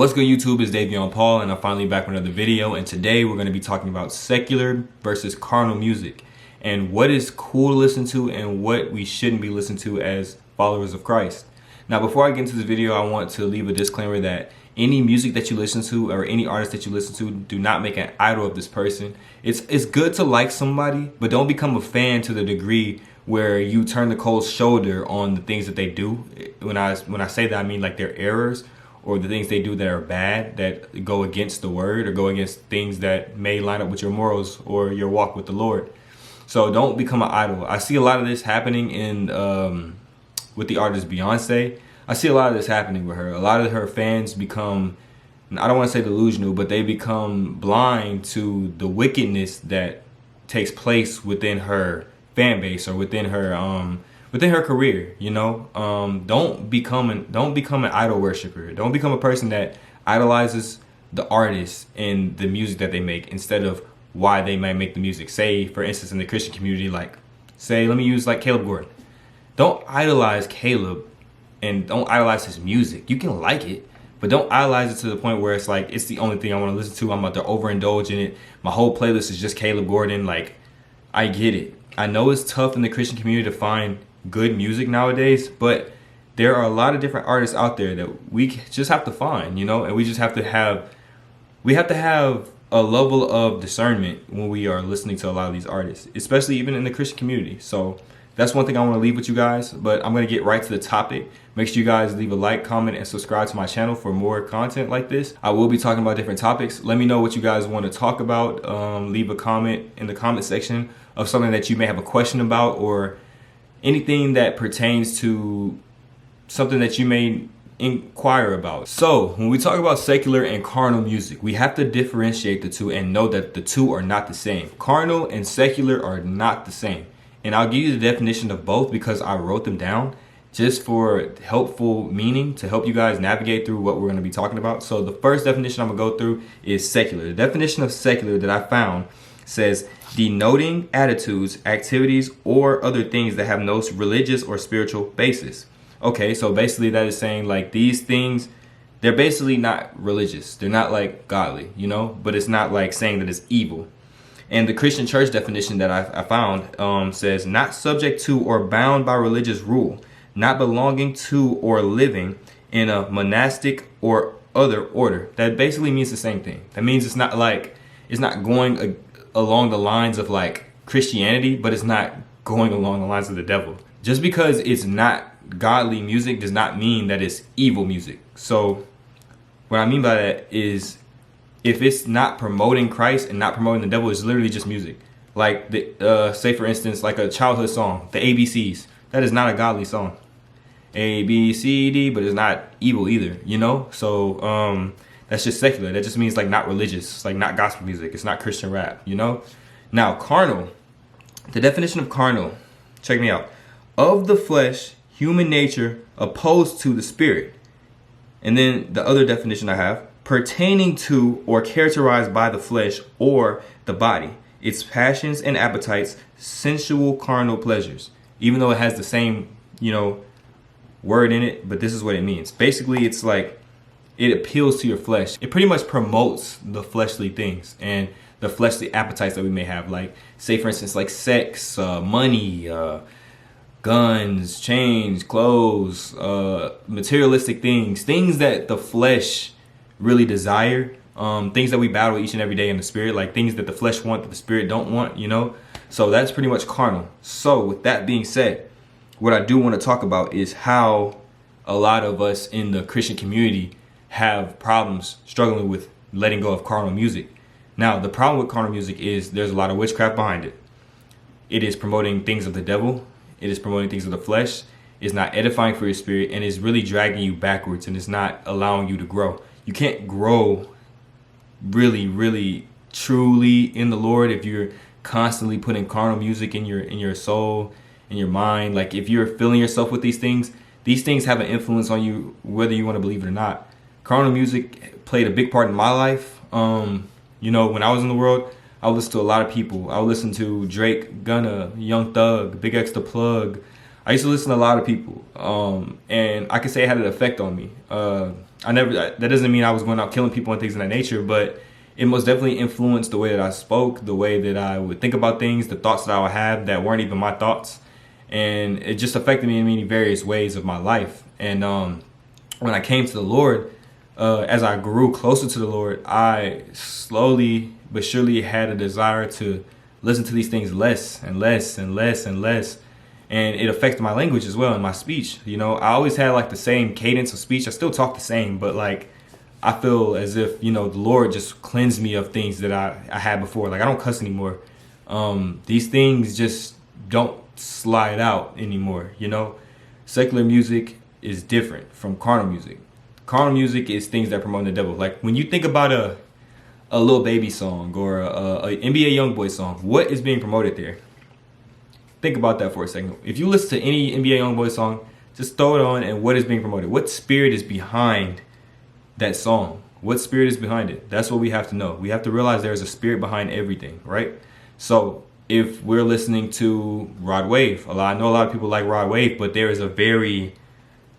What's good, YouTube? It's Daevion Paul, and I'm finally back with another video. And today we're going to be talking about secular versus carnal music and what is cool to listen to and what we shouldn't be listening to as followers of Christ. Now, before I get into this video, I want to leave a disclaimer that any music that you listen to or any artist that you listen to, do not make an idol of this person. It's good to like somebody, but don't become a fan to the degree where you turn the cold shoulder on the things that they do. When I say that, I mean like their errors or the things they do that are bad, that go against the word or go against things that may line up with your morals or your walk with the Lord. So don't become an idol. I see a lot of this happening in with the artist Beyonce. I see a lot of this happening with her. A lot of her fans become, I don't want to say delusional, but they become blind to the wickedness that takes place within her fan base or within her career. You know, don't become an idol worshiper. Don't become a person that idolizes the artist and the music that they make instead of why they might make the music. Say, for instance, in the Christian community, let me use like Caleb Gordon. Don't idolize Caleb and don't idolize his music. You can like it, but don't idolize it to the point where it's like it's the only thing I want to listen to. I'm about to overindulge in it. My whole playlist is just Caleb Gordon. Like, I get it. I know it's tough in the Christian community to find good music nowadays, but there are a lot of different artists out there that we just have to find, you know, and we have to have a level of discernment when we are listening to a lot of these artists, especially even in the Christian community. So that's one thing I want to leave with you guys, but I'm going to get right to the topic. Make sure you guys leave a like, comment, and subscribe to my channel for more content like this. I will be talking about different topics. Let me know what you guys want to talk about. Leave a comment in the comment section of something that you may have a question about or anything that pertains to something that you may inquire about. So when we talk about secular and carnal music, we have to differentiate the two and know that the two are not the same. Carnal and secular are not the same. And I'll give you the definition of both because I wrote them down just for helpful meaning to help you guys navigate through what we're going to be talking about. So the first definition I'm going to go through is secular. The definition of secular that I found says denoting attitudes, activities, or other things that have no religious or spiritual basis. Okay, so basically that is saying like these things, they're basically not religious. They're not like godly, you know, but it's not like saying that it's evil. And the Christian church definition that I found says not subject to or bound by religious rule, not belonging to or living in a monastic or other order. That basically means the same thing. That means it's not going along the lines of like Christianity, but it's not going along the lines of the devil. Just because it's not godly music does not mean that it's evil music. So what I mean by that is if it's not promoting Christ and not promoting the devil, it's literally just music. Like, say for instance, like a childhood song, the ABCs. That is not a godly song. A, B, C, D, but it's not evil either, you know? So that's just secular. That just means like not religious. It's like not gospel music. It's not Christian rap, you know? Now, carnal. The definition of carnal, check me out. Of the flesh, human nature, opposed to the spirit. And then the other definition I have, pertaining to or characterized by the flesh or the body, its passions and appetites, sensual carnal pleasures. Even though it has the same, you know, word in it, but this is what it means. Basically, it's like it appeals to your flesh. It pretty much promotes the fleshly things and the fleshly appetites that we may have. Like, say for instance, like sex, money, guns, chains, clothes, materialistic things that the flesh really desire, things that we battle each and every day in the spirit, like things that the flesh want that the spirit don't want, you know. So that's pretty much carnal. So with that being said, what I do want to talk about is how a lot of us in the Christian community have problems struggling with letting go of carnal music. Now, the problem with carnal music is there's a lot of witchcraft behind it. It is promoting things of the devil. It is promoting things of the flesh. It's not edifying for your spirit, and it's really dragging you backwards, and it's not allowing you to grow. You can't grow really, really, truly in the Lord if you're constantly putting carnal music in your soul, in your mind. Like, if you're filling yourself with these things have an influence on you whether you want to believe it or not. Carnal music played a big part in my life. You know, when I was in the world, I would listen to a lot of people. I would listen to Drake, Gunna, Young Thug, Big X the Plug, I used to listen to a lot of people, and I could say it had an effect on me. That doesn't mean I was going out killing people and things of that nature, but it most definitely influenced the way that I spoke, the way that I would think about things, the thoughts that I would have that weren't even my thoughts. And it just affected me in many various ways of my life. And when I came to the Lord, as I grew closer to the Lord, I slowly but surely had a desire to listen to these things less and less and less and less. And it affected my language as well and my speech. You know, I always had like the same cadence of speech. I still talk the same, but like I feel as if, the Lord just cleansed me of things that I had before. Like I don't cuss anymore. These things just don't slide out anymore. Secular music is different from carnal music. Carnal music is things that promote the devil. Like when you think about a Lil Baby song or a NBA Youngboy song, what is being promoted there? Think about that for a second. If you listen to any NBA Youngboy song, just throw it on and what is being promoted? What spirit is behind that song? What spirit is behind it? That's what we have to know. We have to realize there's a spirit behind everything, right? So if we're listening to Rod Wave, I know a lot of people like Rod Wave, but there is a very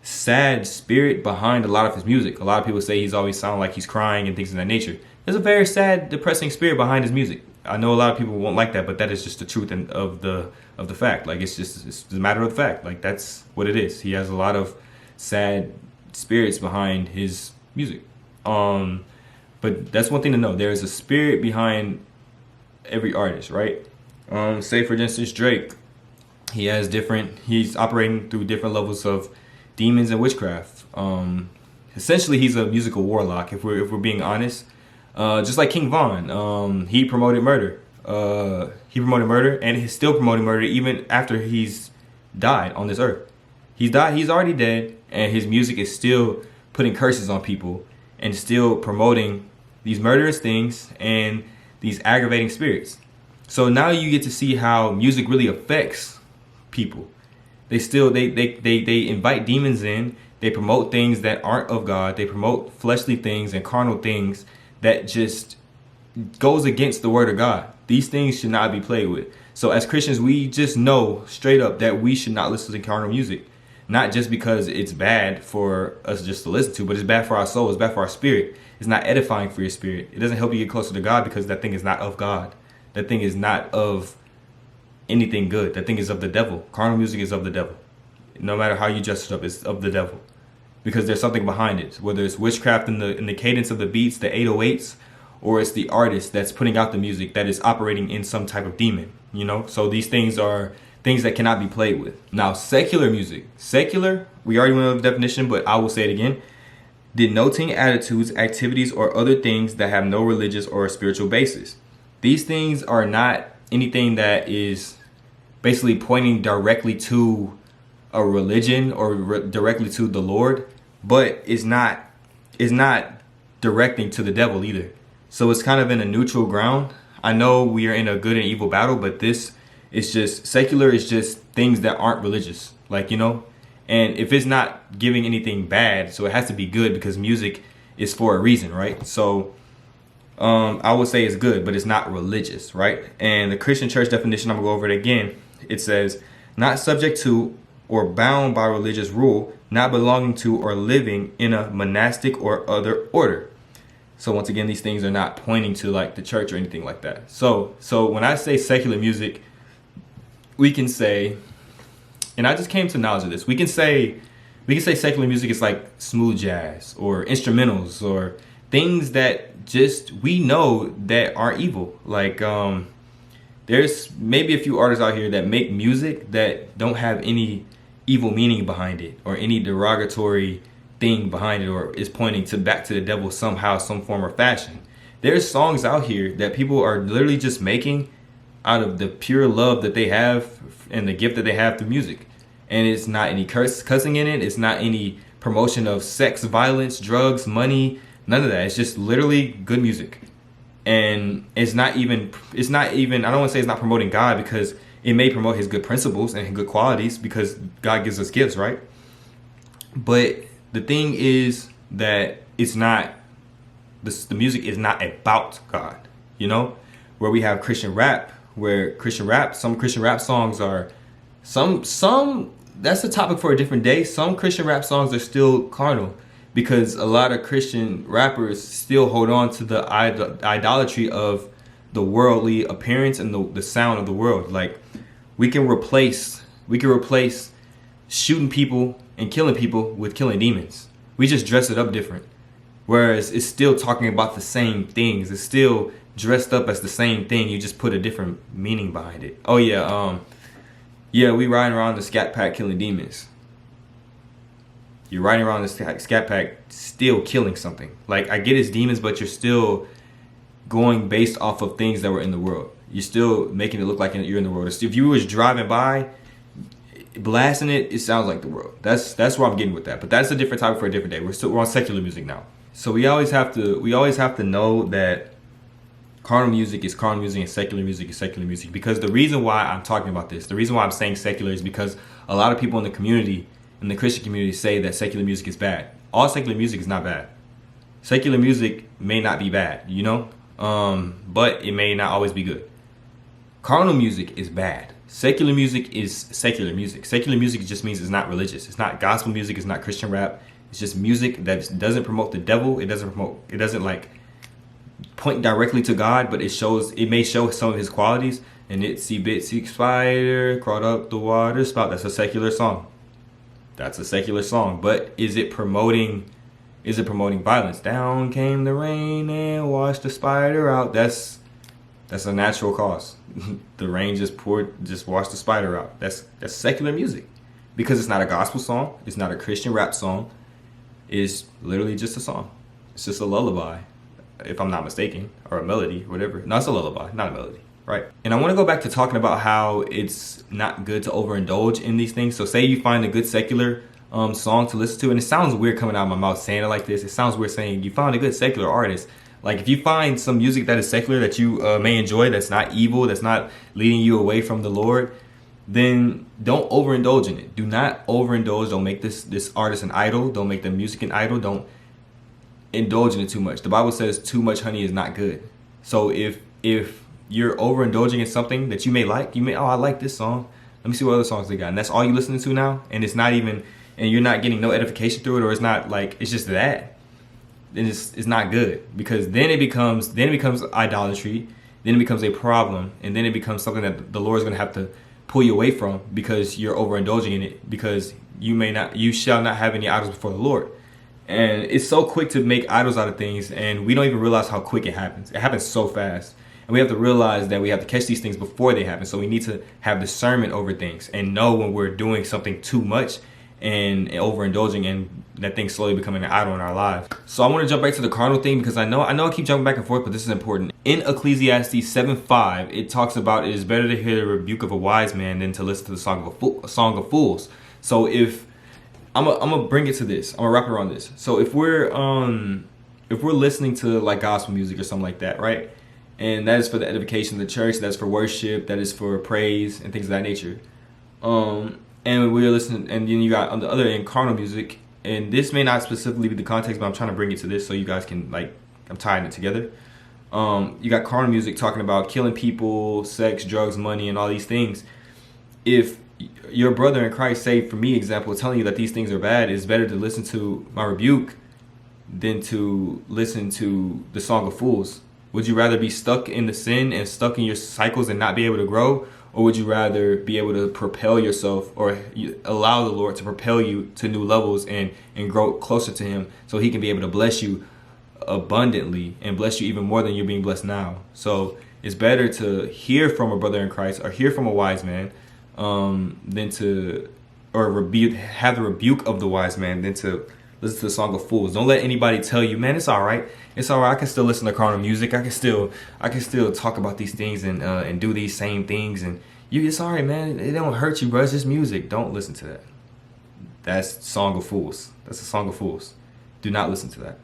sad spirit behind a lot of his music. A lot of people say he's always sounding like he's crying and things of that nature. There's a very sad, depressing spirit behind his music. I know a lot of people won't like that, but that is just the truth of the fact. Like it's a matter of the fact. Like that's what it is. He has a lot of sad spirits behind his music. But that's one thing to know. There is a spirit behind every artist, right? Say for instance Drake. He's operating through different levels of demons and witchcraft. Essentially he's a musical warlock if we're being honest. Just like King Von, he promoted murder. And he's still promoting murder even after he's died on this earth. He's already dead, and his music is still putting curses on people and still promoting these murderous things and these aggravating spirits. So now you get to see how music really affects people. They invite demons in. They promote things that aren't of God. They promote fleshly things and carnal things that just goes against the word of God. These things should not be played with. So as Christians, we just know straight up that we should not listen to carnal music. Not just because it's bad for us just to listen to, but it's bad for our soul. It's bad for our spirit. It's not edifying for your spirit. It doesn't help you get closer to God because that thing is not of God. That thing is not of anything good. That thing is of the devil. Carnal music is of the devil. No matter how you dress it up, it's of the devil. Because there's something behind it. Whether it's witchcraft in the cadence of the beats, the 808s, or it's the artist that's putting out the music that is operating in some type of demon. So these things are things that cannot be played with. Now, secular music. Secular, we already went over the definition, but I will say it again. Denoting attitudes, activities, or other things that have no religious or spiritual basis. These things are not anything that is basically pointing directly to a religion or directly to the Lord, but it's not directing to the devil either. So it's kind of in a neutral ground. I know we are in a good and evil battle, but this is just secular. Is just things that aren't religious, and if it's not giving anything bad, so it has to be good because music is for a reason, right? So I would say it's good, but it's not religious, right? And the Christian church definition, I'm gonna go over it again. It says, not subject to or bound by religious rule, not belonging to or living in a monastic or other order. So once again, these things are not pointing to like the church or anything like that. So when I say secular music, we can say, and I just came to knowledge of this, we can say secular music is like smooth jazz or instrumentals or things that just we know that are evil. Like there's maybe a few artists out here that make music that don't have any evil meaning behind it or any derogatory thing behind it or is pointing to back to the devil somehow, some form or fashion. There's songs out here that people are literally just making out of the pure love that they have and the gift that they have through music. And it's not any cussing in it. It's not any promotion of sex, violence, drugs, money, none of that. It's just literally good music. And it's not even, I don't want to say it's not promoting God because it may promote his good principles and good qualities because God gives us gifts, right? But the thing is that it's not, the music is not about God, where we have Christian rap, some Christian rap songs are, some that's a topic for a different day. Some Christian rap songs are still carnal because a lot of Christian rappers still hold on to the idolatry of the worldly appearance and the sound of the world. Like we can replace shooting people and killing people with killing demons. We just dress it up different. Whereas it's still talking about the same things. It's still dressed up as the same thing. You just put a different meaning behind it. Oh yeah, we riding around the scat pack killing demons. You're riding around the scat pack still killing something. Like I get it's demons, but you're still going based off of things that were in the world. You're still making it look like you're in the world. If you was driving by, blasting it, it sounds like the world. That's where I'm getting with that. But that's a different topic for a different day. We're on secular music now. So we always have to know that carnal music is carnal music and secular music is secular music. Because the reason why I'm talking about this, the reason why I'm saying secular is because a lot of people in the community, in the Christian community, say that secular music is bad. All secular music is not bad. Secular music may not be bad, but it may not always be good. Carnal music is bad. Secular music is secular music. Secular music just means it's not religious. It's not gospel music. It's not Christian rap. It's just music that doesn't promote the devil. It doesn't like point directly to God, but it may show some of his qualities. And itsy bitsy spider crawled up the water spout. That's a secular song. That's a secular song. But is it promoting violence? Down came the rain and washed the spider out. That's a natural cause. The rain just washed the spider out. That's secular music. Because it's not a gospel song. It's not a Christian rap song. It's literally just a song. It's just a lullaby, if I'm not mistaken, or a melody, whatever. No, it's a lullaby, not a melody, right? And I want to go back to talking about how it's not good to overindulge in these things. So say you find a good secular song to listen to, and it sounds weird coming out of my mouth saying it like this. It sounds weird saying you found a good secular artist. Like if you find some music that is secular that you may enjoy, that's not evil, that's not leading you away from the Lord, then don't overindulge in it. Do not overindulge. Don't make this artist an idol. Don't make the music an idol. Don't indulge in it too much. The Bible says too much honey is not good. So if you're overindulging in something that you may like, I like this song. Let me see what other songs they got. And that's all you're listening to now, and it's not even, and you're not getting no edification through it, or it's not like, it's just that. Then it's not good, because then it becomes idolatry, then it becomes a problem, and then it becomes something that the Lord is going to have to pull you away from because you're overindulging in it, because you shall not have any idols before the Lord. And it's so quick to make idols out of things, and we don't even realize how quick it happens. It happens so fast. And we have to realize that we have to catch these things before they happen. So we need to have discernment over things and know when we're doing something too much and overindulging, and that thing slowly becoming an idol in our lives. So I want to jump back to the carnal thing, because I know I keep jumping back and forth, but this is important. In Ecclesiastes 7:5, it talks about it is better to hear the rebuke of a wise man than to listen to the song of fools. So if I'm gonna bring it to this, I'm gonna wrap it around this. So if we're listening to like gospel music or something like that, right? And that is for the edification of the church, that's for worship, that is for praise and things of that nature. And we're listening, and then you got on the other end carnal music, and this may not specifically be the context, but I'm trying to bring it to this so you guys can, like, I'm tying it together. You got carnal music talking about killing people, sex, drugs, money, and all these things. If your brother in Christ, say for me example, telling you that these things are bad, it's better to listen to my rebuke than to listen to the song of fools. Would you rather be stuck in the sin and stuck in your cycles and not be able to grow? Or would you rather be able to propel yourself, or allow the Lord to propel you to new levels and grow closer to him, so he can be able to bless you abundantly and bless you even more than you're being blessed now? So it's better to hear from a brother in Christ or hear from a wise man than to, or have the rebuke of the wise man than to listen to the song of fools. Don't let anybody tell you, man, it's all right. It's all right. I can still listen to carnal music. I can still talk about these things and do these same things. And it's all right, man. It don't hurt you, bro. It's just music. Don't listen to that. That's song of fools. That's a song of fools. Do not listen to that,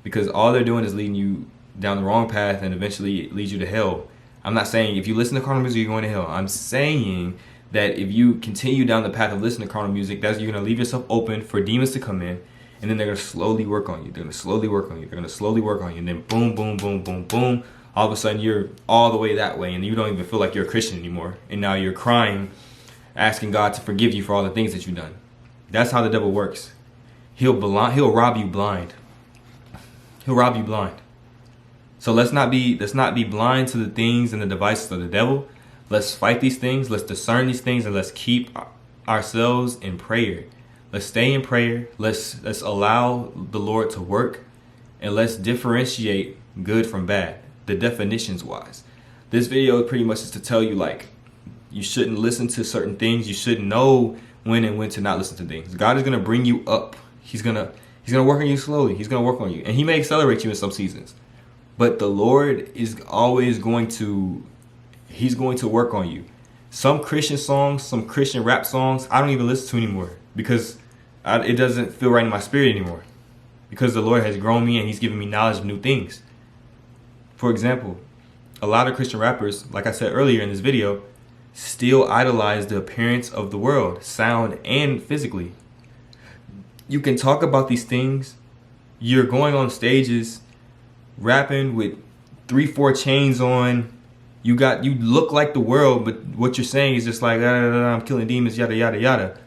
because all they're doing is leading you down the wrong path and eventually leads you to hell. I'm not saying if you listen to carnal music, you're going to hell. I'm saying that if you continue down the path of listening to carnal music, you're going to leave yourself open for demons to come in. And then they're going to slowly work on you. They're going to slowly work on you. They're going to slowly work on you. And then boom, boom, boom, boom, boom. All of a sudden, you're all the way that way. And you don't even feel like you're a Christian anymore. And now you're crying asking God to forgive you for all the things that you've done. That's how the devil works. He'll rob you blind. He'll rob you blind. So let's not be blind to the things and the devices of the devil. Let's fight these things. Let's discern these things, and let's keep ourselves in prayer. Let's stay in prayer. Let's allow the Lord to work, and let's differentiate good from bad, the definitions wise. This video pretty much is to tell you, like, you shouldn't listen to certain things. You should know when and when to not listen to things. God is going to bring you up. He's gonna work on you slowly. He's gonna work on you, and He may accelerate you in some seasons. But the Lord is always going to work on you. Some Christian songs, some Christian rap songs, I don't even listen to anymore because it doesn't feel right in my spirit anymore. Because the Lord has grown me and He's given me knowledge of new things. For example, a lot of Christian rappers, like I said earlier in this video, still idolize the appearance of the world, sound and physically. You can talk about these things. You're going on stages, rapping with 3-4 chains on. You look like the world, but what you're saying is just like, I'm killing demons, yada, yada, yada.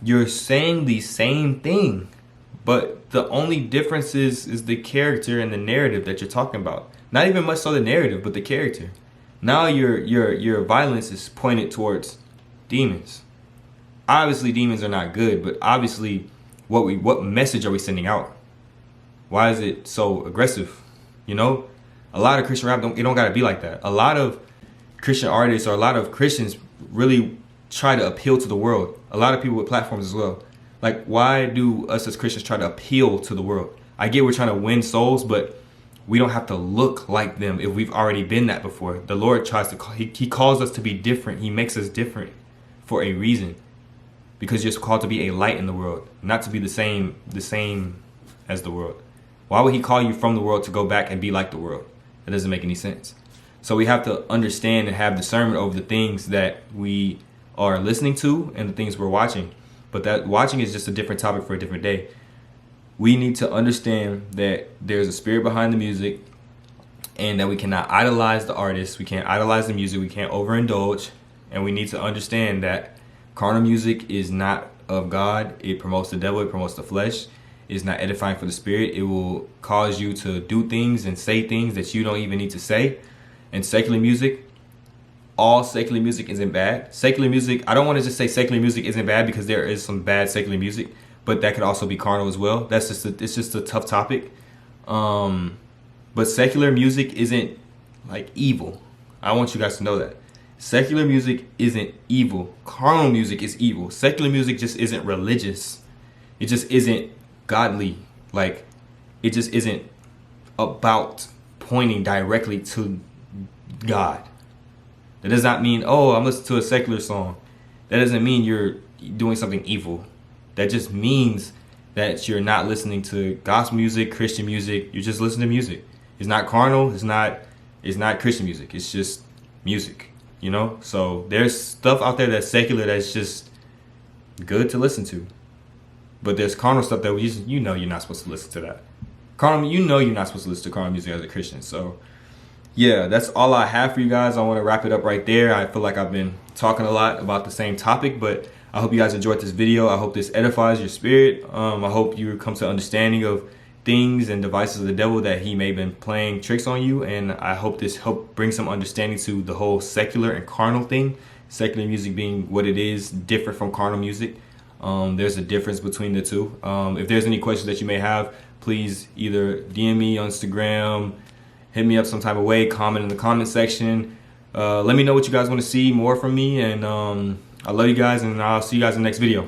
You're saying the same thing, but the only difference is the character and the narrative that you're talking about. Not even much so the narrative, but the character. Now your violence is pointed towards demons. Obviously, demons are not good, but obviously, what message are we sending out? Why is it so aggressive? You know, a lot of Christian rap, it don't gotta be like that. A lot of Christian artists or a lot of Christians really try to appeal to the world. A lot of people with platforms as well. Like, why do us as Christians try to appeal to the world? I get we're trying to win souls, but we don't have to look like them if we've already been that before. The Lord He calls us to be different. He makes us different for a reason. Because you're called to be a light in the world, not to be the same as the world. Why would He call you from the world to go back and be like the world? That doesn't make any sense. So we have to understand and have discernment over the things that we are listening to and the things we're watching. But that watching is just a different topic for a different day. We need to understand that there's a spirit behind the music and that we cannot idolize the artist. We can't idolize the music. We can't overindulge. And we need to understand that carnal music is not of God. It promotes the devil. It promotes the flesh. It's not edifying for the spirit. It will cause you to do things and say things that you don't even need to say. And secular music, all secular music isn't bad. Secular music, I don't want to just say secular music isn't bad because there is some bad secular music, but that could also be carnal as well. It's just a tough topic. But secular music isn't like evil. I want you guys to know that. Secular music isn't evil. Carnal music is evil. Secular music just isn't religious. It just isn't godly. Like, it just isn't about pointing directly to God. That does not mean, oh, I'm listening to a secular song. That doesn't mean you're doing something evil. That just means that you're not listening to gospel music, Christian music. You're just listening to music. It's not carnal. It's not Christian music. It's just music. You know? So there's stuff out there that's secular that's just good to listen to. But there's carnal stuff that you know you're not supposed to listen to that. Carnal, you know you're not supposed to listen to carnal music as a Christian. So yeah, that's all I have for you guys. I want to wrap it up right there. I feel like I've been talking a lot about the same topic, but I hope you guys enjoyed this video. I hope this edifies your spirit. I hope you come to understanding of things and devices of the devil that he may have been playing tricks on you. And I hope this helped bring some understanding to the whole secular and carnal thing. Secular music being what it is, different from carnal music. There's a difference between the two. If there's any questions that you may have, please either DM me on Instagram, hit me up some type of way, comment in the comment section. Let me know what you guys want to see more from me. And I love you guys, and I'll see you guys in the next video.